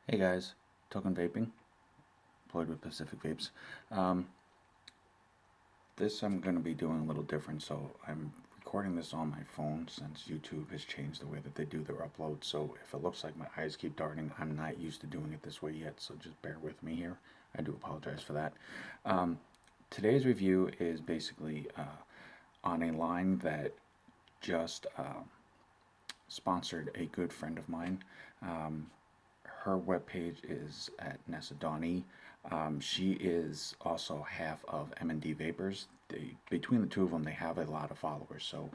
Hey guys, Token Vaping, employed with Pacific Vapes. Um, this I'm going to be doing a little different, so I'm recording this on my phone since YouTube has changed the way that they do their upload. So if it looks like my eyes keep darting, I'm not used to doing it this way yet, so just bear with me here. I do apologize for that. Um, Today's review is basically on a line that just sponsored a good friend of mine. Um, Her webpage is at Nessa Donnie. She is also half of M&D Vapors. Between the two of them, they have a lot of followers. So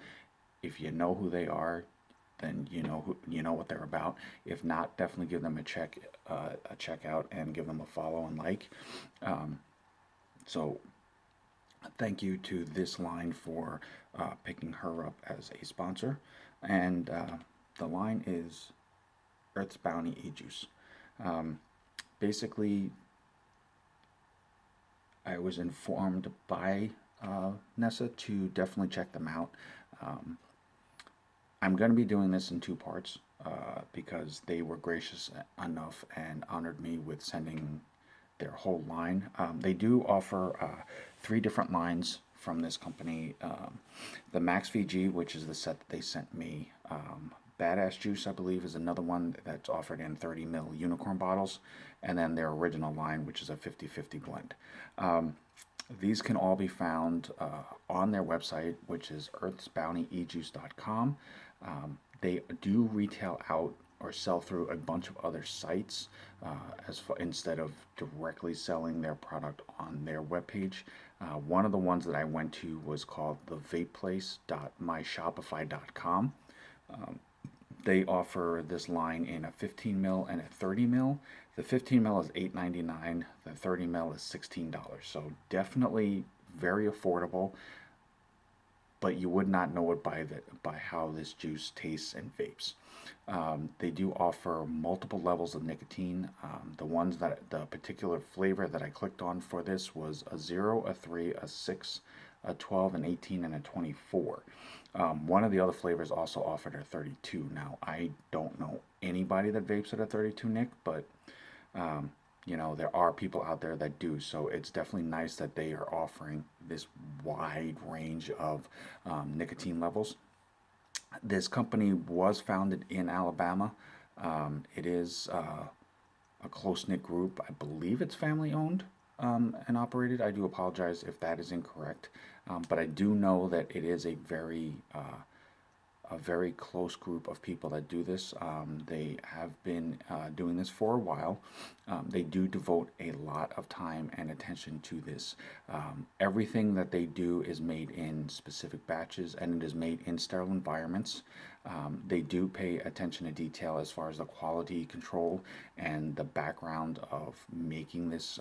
if you know who they are, then you know what they're about. If not, definitely give them a check out, and give them a follow and like. So thank you to this line for picking her up as a sponsor, and the line is Earth's Bounty E-Juice. Basically, I was informed by Nessa to definitely check them out. Um, I'm going to be doing this in two parts because they were gracious enough and honored me with sending their whole line. They do offer three different lines from this company. The Max VG, which is the set that they sent me. Badass Juice, I believe, is another one that's offered in 30 ml unicorn bottles. And then their original line, which is a 50-50 blend. These can all be found on their website, which is earthsbountyejuice.com. They do retail out or sell through a bunch of other sites instead of directly selling their product on their webpage. One of the ones that I went to was called thevapeplace.myshopify.com. They offer this line in a 15 mil and a 30 mil. The 15 mil is $8.99. The 30 mil is $16. So definitely very affordable, but you would not know it by how this juice tastes and vapes. They do offer multiple levels of nicotine. The particular flavor that I clicked on for this was a 0, a 3, a 6, a 12, an 18, and a 24. One of the other flavors also offered a 32. Now, I don't know anybody that vapes at a 32 Nick, but there are people out there that do. So it's definitely nice that they are offering this wide range of nicotine levels. This company was founded in Alabama. It is a close knit group. I believe it's family owned and operated. I do apologize if that is incorrect, but I do know that it is a very close group of people that do this. They have been doing this for a while. They do devote a lot of time and attention to this. Everything that they do is made in specific batches, and it is made in sterile environments. They do pay attention to detail as far as the quality control and the background of making this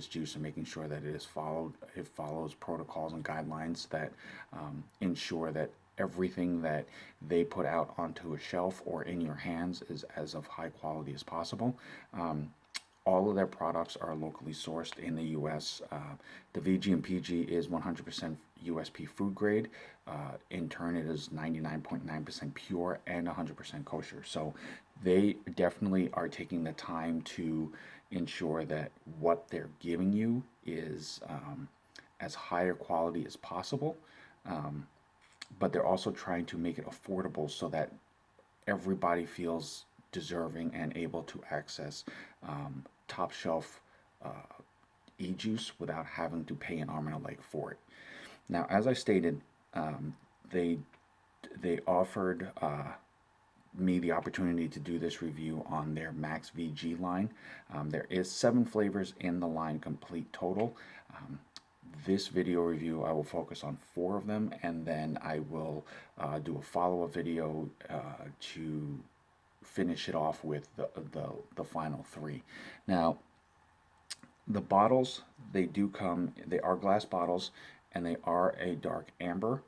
juice, and making sure that it follows protocols and guidelines that ensure that everything that they put out onto a shelf or in your hands is as of high quality as possible. All of their products are locally sourced in the U.S. The VG and PG is 100% USP food grade. In turn, it is 99.9% pure and 100% kosher. So they definitely are taking the time to ensure that what they're giving you is as higher quality as possible. But they're also trying to make it affordable so that everybody feels deserving and able to access top shelf uh, e-juice without having to pay an arm and a leg for it. Now, as I stated, they offered me the opportunity to do this review on their Max VG line. There is 7 flavors in the line complete total. This video review, I will focus on 4 of them, and then I will do a follow-up video to finish it off with the final 3. Now, the bottles, they are glass bottles, and they are a dark amber.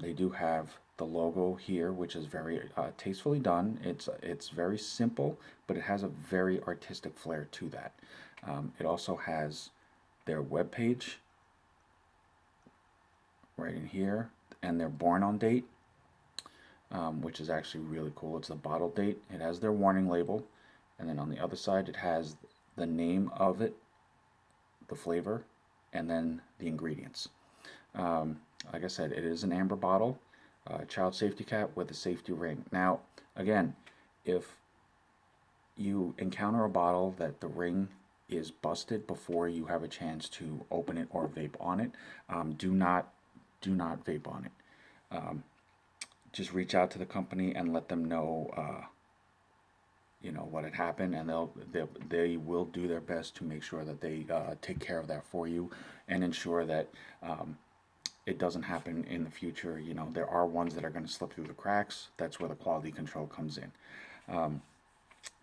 They do have the logo here, which is very tastefully done. It's very simple, but it has a very artistic flair to that. It also has their webpage right in here, and their born on date, which is actually really cool. It's the bottle date. It has their warning label. and then on the other side it has the name of it, the flavor, and then the ingredients. Like I said, it is an amber bottle, child safety cap with a safety ring. Now, again, if you encounter a bottle that the ring is busted before you have a chance to open it or vape on it, do not vape on it. Just reach out to the company and let them know, what had happened, and they will do their best to make sure that they take care of that for you and ensure that it doesn't happen in the future. There are ones that are going to slip through the cracks. That's where the quality control comes in.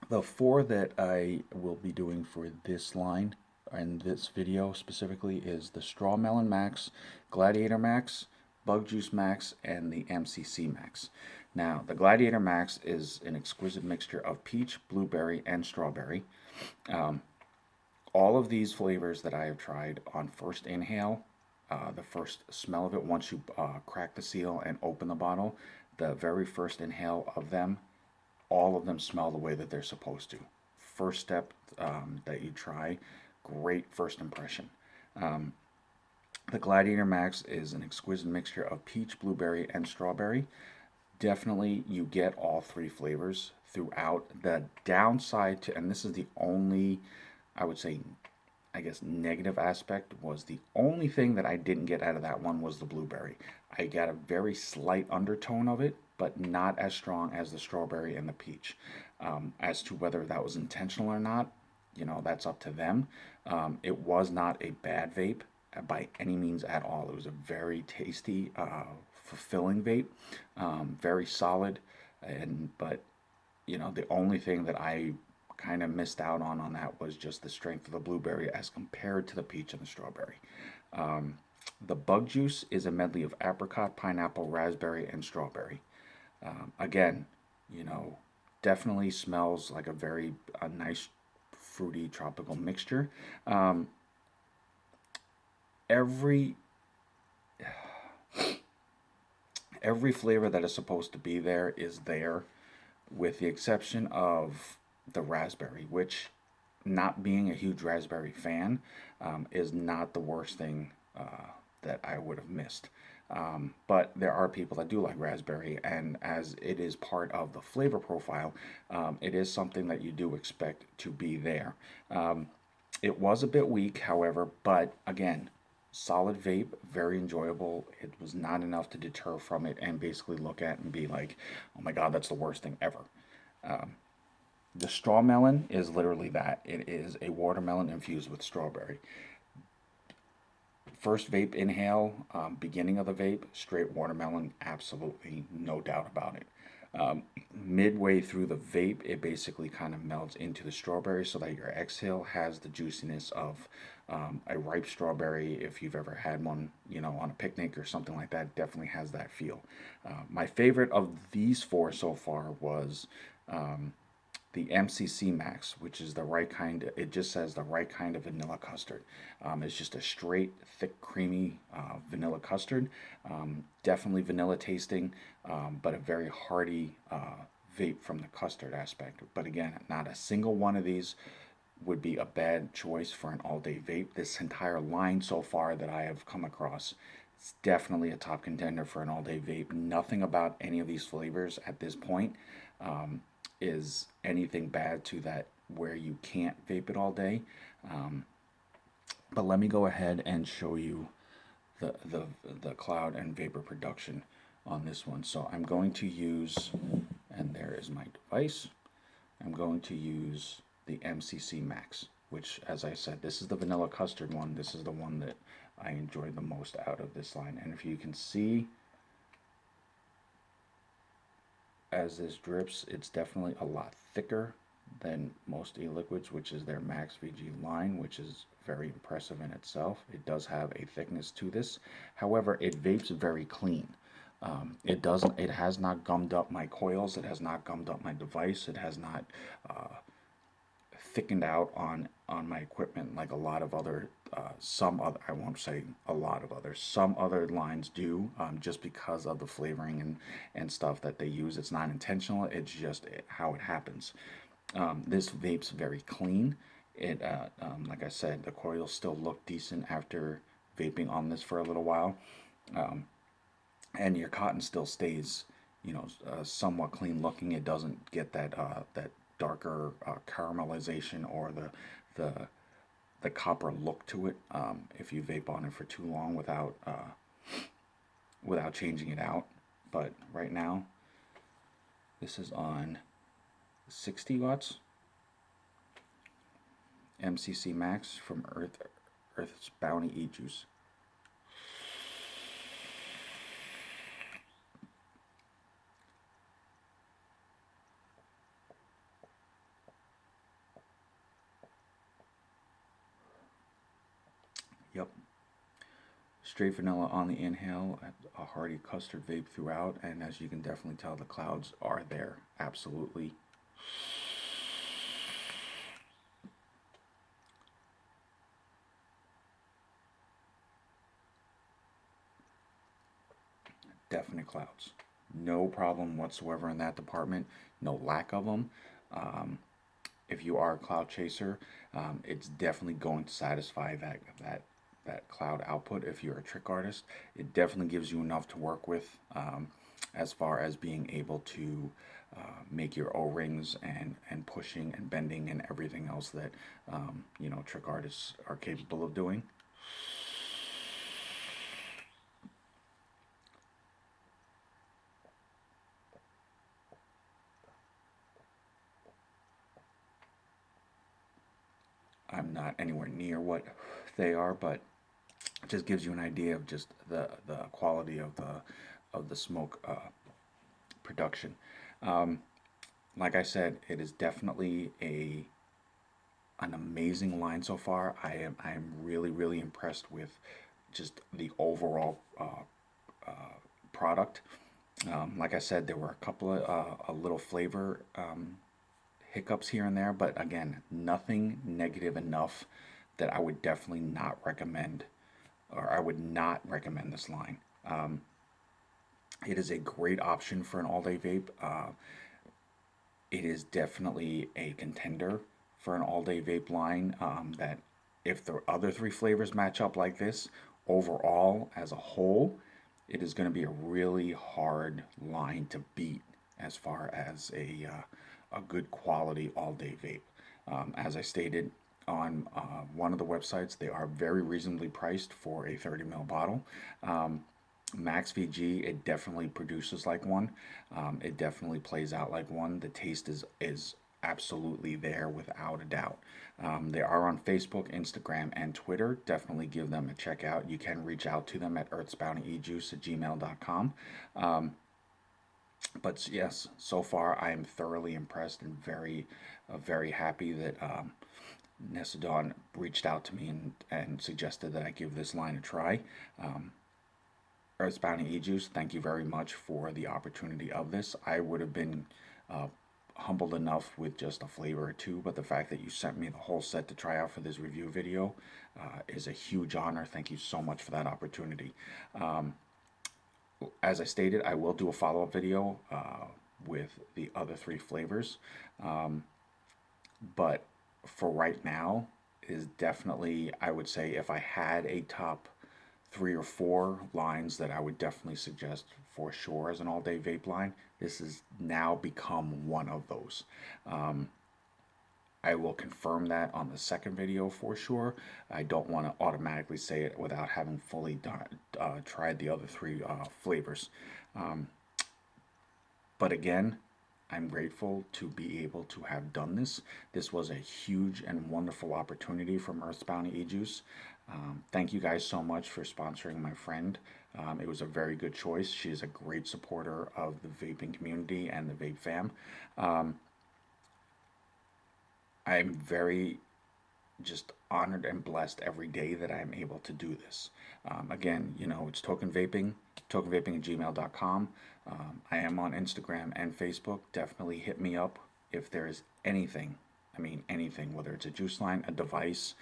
The 4 that I will be doing for this line and this video specifically is the StrawMelon Max, Gladiator Max, Bug Juice Max, and the MCC Max. Now, the Gladiator Max is an exquisite mixture of peach, blueberry, and strawberry. All of these flavors that I have tried on first inhale, the first smell of it, once you crack the seal and open the bottle, the very first inhale of them, all of them smell the way that they're supposed to. First step that you try, great first impression. The Gladiator Max is an exquisite mixture of peach, blueberry, and strawberry. Definitely you get all 3 flavors throughout. The downside to, and this is the only, I would say, I guess, negative aspect, was the only thing that I didn't get out of that one was the blueberry. I got a very slight undertone of it, but not as strong as the strawberry and the peach. As to whether that was intentional or not, that's up to them. It was not a bad vape by any means at all. It was a very tasty, fulfilling vape, very solid, but the only thing that I kind of missed out on that was just the strength of the blueberry as compared to the peach and the strawberry. The Bug Juice is a medley of apricot, pineapple, raspberry, and strawberry. Again, definitely smells like a nice fruity tropical mixture. Every flavor that is supposed to be there is there, with the exception of the raspberry, which, not being a huge raspberry fan, is not the worst thing that I would have missed. But there are people that do like raspberry, and as it is part of the flavor profile, it is something that you do expect to be there. It was a bit weak, however, but again, solid vape, very enjoyable. It was not enough to deter from it and basically look at and be like, oh my god, that's the worst thing ever. The StrawMelon is literally that. It is a watermelon infused with strawberry. First vape inhale, beginning of the vape, straight watermelon, absolutely no doubt about it. Midway through the vape, it basically kind of melts into the strawberry so that your exhale has the juiciness of a ripe strawberry. If you've ever had one, on a picnic or something like that, definitely has that feel. My favorite of these 4 so far was the MCC Max, which is the right kind. It just says the right kind of vanilla custard. It's just a straight, thick, creamy vanilla custard. Definitely vanilla tasting, but a very hearty vape from the custard aspect. But again, not a single one of these would be a bad choice for an all-day vape. This entire line so far that I have come across, it's definitely a top contender for an all-day vape. Nothing about any of these flavors at this point is anything bad to that where you can't vape it all day. But let me go ahead and show you the cloud and vapor production on this one. So I'm going to use, and there is my device, I'm going to use the MCC Max, which, as I said, this is the vanilla custard one. This is the one that I enjoyed the most out of this line. And if you can see, as this drips, it's definitely a lot thicker than most e-liquids, which is their Max VG line, which is very impressive in itself. It does have a thickness to this. However, it vapes very clean. It has not gummed up my coils. It has not gummed up my device. It has not thickened out on my equipment like a lot of other, I won't say a lot of others, some other lines do, just because of the flavoring and stuff that they use. It's not intentional, it's just how it happens. This vape's very clean. It, like I said, the coils still look decent after vaping on this for a little while, and your cotton still stays, somewhat clean looking. It doesn't get that darker caramelization or the the copper look to it if you vape on it for too long without changing it out. But right now, this is on 60 watts. MCC Max from Earth's Bounty E-Juice. Yep. Straight vanilla on the inhale, a hearty custard vape throughout, and as you can definitely tell, the clouds are there. Absolutely. Definite clouds. No problem whatsoever in that department. No lack of them. If you are a cloud chaser, it's definitely going to satisfy that cloud output. If you're a trick artist, it definitely gives you enough to work with as far as being able to make your O-rings and pushing and bending and everything else that trick artists are capable of doing. I'm not anywhere near what they are, but it just gives you an idea of just the quality of the smoke production. Like I said, it is definitely an amazing line so far. I'm really impressed with just the overall product. Like I said, there were a couple of a little flavor hiccups here and there, but again, nothing negative enough that I would definitely not recommend, or I would not recommend this line. It is a great option for an all-day vape. It is definitely a contender for an all-day vape line that if the other three flavors match up like this, overall, as a whole, it is going to be a really hard line to beat as far as a good quality all-day vape. As I stated on one of the websites, they are very reasonably priced for a 30 ml bottle. Max VG, it definitely produces like one. It definitely plays out like one. The taste is absolutely there without a doubt. They are on Facebook, Instagram, and Twitter. Definitely give them a check out. You can reach out to them at earthsbountyejuice@gmail.com. But yes, so far I am thoroughly impressed and very happy that Nesidon reached out to me and suggested that I give this line a try. Earth's Bounty E-Juice, thank you very much for the opportunity of this. I would have been humbled enough with just a flavor or two, but the fact that you sent me the whole set to try out for this review video is a huge honor. Thank you so much for that opportunity. As I stated, I will do a follow-up video with the other three flavors, but for right now, is definitely, I would say, if I had a top 3 or 4 lines that I would definitely suggest for sure as an all-day vape line, this has now become one of those. I will confirm that on the second video for sure. I don't want to automatically say it without having fully tried the other 3 flavors. But again, I'm grateful to be able to have done this. This was a huge and wonderful opportunity from Earth's Bounty E-Juice. Thank you guys so much for sponsoring my friend. It was a very good choice. She is a great supporter of the vaping community and the vape fam. I'm very just honored and blessed every day that I'm able to do this. Again, it's token vaping at gmail.com. I am on Instagram and Facebook. Definitely hit me up if there's anything. I mean, anything, whether it's a juice line, a device,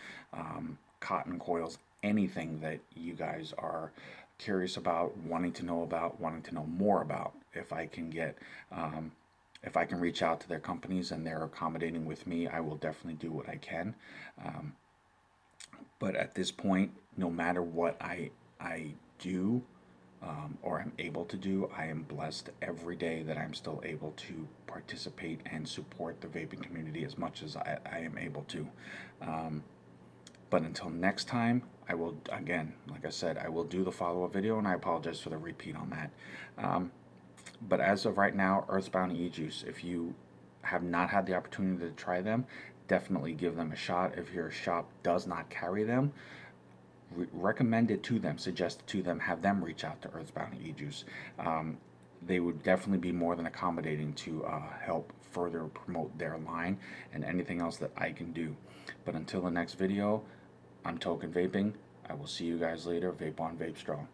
cotton coils, anything that you guys are curious about, wanting to know more about. If I can get if I can reach out to their companies and they're accommodating with me, I will definitely do what I can. But at this point, no matter what I do or am able to do, I am blessed every day that I'm still able to participate and support the vaping community as much as I am able to. But until next time, I will, again, like I said, I will do the follow-up video, and I apologize for the repeat on that. But as of right now, Earthbound e-juice, if you have not had the opportunity to try them, definitely give them a shot. If your shop does not carry them, recommend it to them, suggest it to them, have them reach out to Earthbound e-juice. They would definitely be more than accommodating to help further promote their line and anything else that I can do. But until the next video, I'm Token Vaping. I will see you guys later. Vape on, vape strong.